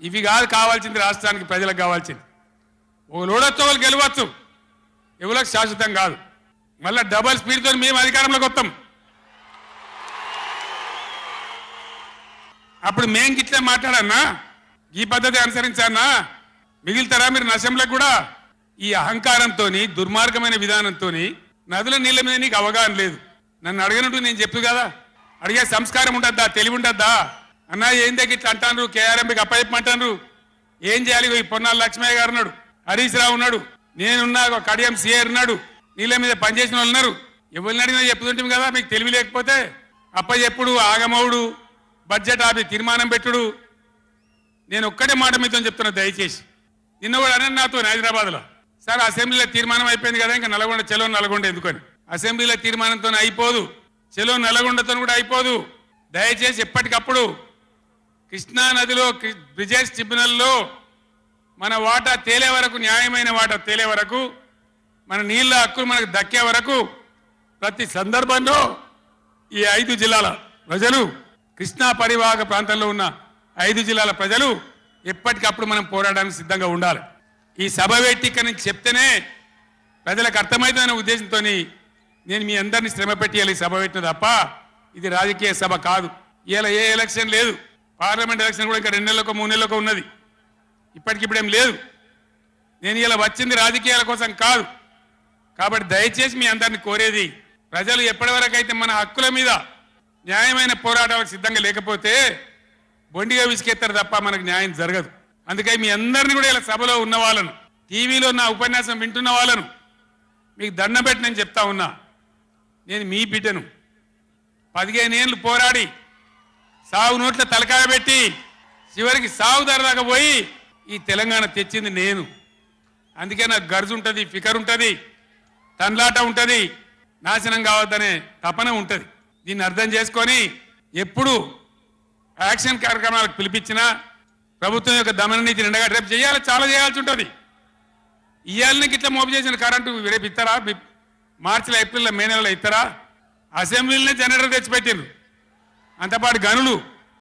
ఇవి కాదు కావాల్సింది, రాష్ట్రానికి ప్రజలకు కావాల్సింది. ఓ లోడొచ్చు వాళ్ళు గెలవచ్చు, ఎవరికి శాశ్వతం కాదు. మళ్ళీ డబల్ స్పీడ్తో మేము అధికారంలోకి వస్తాం. అప్పుడు మేం గిట్లే మాట్లాడన్నా, ఈ పద్ధతి అనుసరించానా, మిగిలితారా మీరు నశంలకు కూడా? ఈ అహంకారంతో, దుర్మార్గమైన విధానంతో నదుల నీళ్ళ మీద నీకు అవగాహన లేదు. నన్ను అడగనట్టు నేను చెప్పు కదా, అడిగే సంస్కారం ఉంటుందా, తెలివి ఉంటుందా? అన్నా ఏం దగ్గర ఇట్లా అంటారు, కేఆర్ఎంపీకి అప్పచెప్పమంటారు, ఏం చేయాలి? ఈ పొన్నాల లక్ష్మయ్య గారు ఉన్నాడు, హరీష్ రావు ఉన్నాడు, నేనున్నా, కడియం సిఆర్ ఉన్నాడు, నీళ్ళ మీద పనిచేసిన వాళ్ళు ఉన్నారు. ఎవరిని అడిగినా చెప్తుంటాం కదా. మీకు తెలివి లేకపోతే అప్పచెప్పుడు, ఆగమవుడు, బడ్జెట్ ఆపి తీర్మానం పెట్టుడు. నేను ఒక్కటే మాట మీతో చెప్తున్నా, దయచేసి. నిన్న కూడా అన్న నాతో హైదరాబాద్లో, సార్ అసెంబ్లీలో తీర్మానం అయిపోయింది కదా, ఇంకా నల్గొండ, చెలో నల్గొండ ఎందుకని? అసెంబ్లీలో తీర్మానంతో అయిపోదు, చెలో నల్గొండతో కూడా అయిపోదు. దయచేసి ఎప్పటికప్పుడు కృష్ణా నదిలో బ్రిజేష్ ట్రిబ్యునల్లో మన వాటా తేలే వరకు, న్యాయమైన వాటా తేలే వరకు, మన నీళ్ళ హక్కులు మనకు దక్కే వరకు ప్రతి సందర్భంలో ఈ 5 జిల్లాల ప్రజలు, కృష్ణా పరివాహక ప్రాంతంలో ఉన్న 5 జిల్లాల ప్రజలు ఎప్పటికప్పుడు మనం పోరాడడానికి సిద్ధంగా ఉండాలి. ఈ సభ పెట్టి ఇక్కడ నుంచి చెప్తేనే ప్రజలకు అర్థమవుతుందనే ఉద్దేశంతో నేను మీ అందరినీ శ్రమ పెట్టేయాలి సభ పెట్టిన తప్ప ఇది రాజకీయ సభ కాదు. ఇలా ఏ ఎలక్షన్ లేదు, పార్లమెంట్ ఎలక్షన్ కూడా ఇంకా 2 నెలలకు 3 నెలలకు ఉన్నది, ఇప్పటికిప్పుడేం లేదు. నేను ఇలా వచ్చింది రాజకీయాల కోసం కాదు. కాబట్టి దయచేసి మీ అందరిని కోరేది, ప్రజలు ఎప్పటివరకు అయితే మన హక్కుల మీద న్యాయమైన పోరాటాలకు సిద్ధంగా లేకపోతే బొండిగా విసికెత్తారు తప్ప మనకు న్యాయం జరగదు. అందుకని మీ అందరినీ కూడా ఇలా సభలో ఉన్న వాళ్ళను, టీవీలో నా ఉపన్యాసం వింటున్న వాళ్ళను మీకు దండం పెట్టి నేను చెప్తా ఉన్నా, నేను మీ బిడ్డను. 15 ఏళ్ళు పోరాడి సాగు నోట్ల తలకాయ పెట్టి చివరికి సాగు ధరదాకా పోయి ఈ తెలంగాణ తెచ్చింది నేను. అందుకే నాకు గర్జు ఉంటుంది, ఫికర్ ఉంటుంది, తన్లాట ఉంటుంది, నాశనం కావద్దనే తపన ఉంటుంది. దీన్ని అర్థం చేసుకొని ఎప్పుడు యాక్షన్ కార్యక్రమాలకు పిలిపించినా ప్రభుత్వం యొక్క దమన నీతిని ఎండగట్టి రేపు చేయాలి, చాలా చేయాల్సి ఉంటుంది. ఇవాళకి ఇట్లా మోపు చేసిన కరెంటు రేపు ఇస్తారా? మార్చిలో, ఏప్రిల్లో, మే నెలలో ఇస్తారా? అసెంబ్లీలోనే జనరేటర్ తెచ్చిపెట్టిండ్రు, అంతపాటు గనులు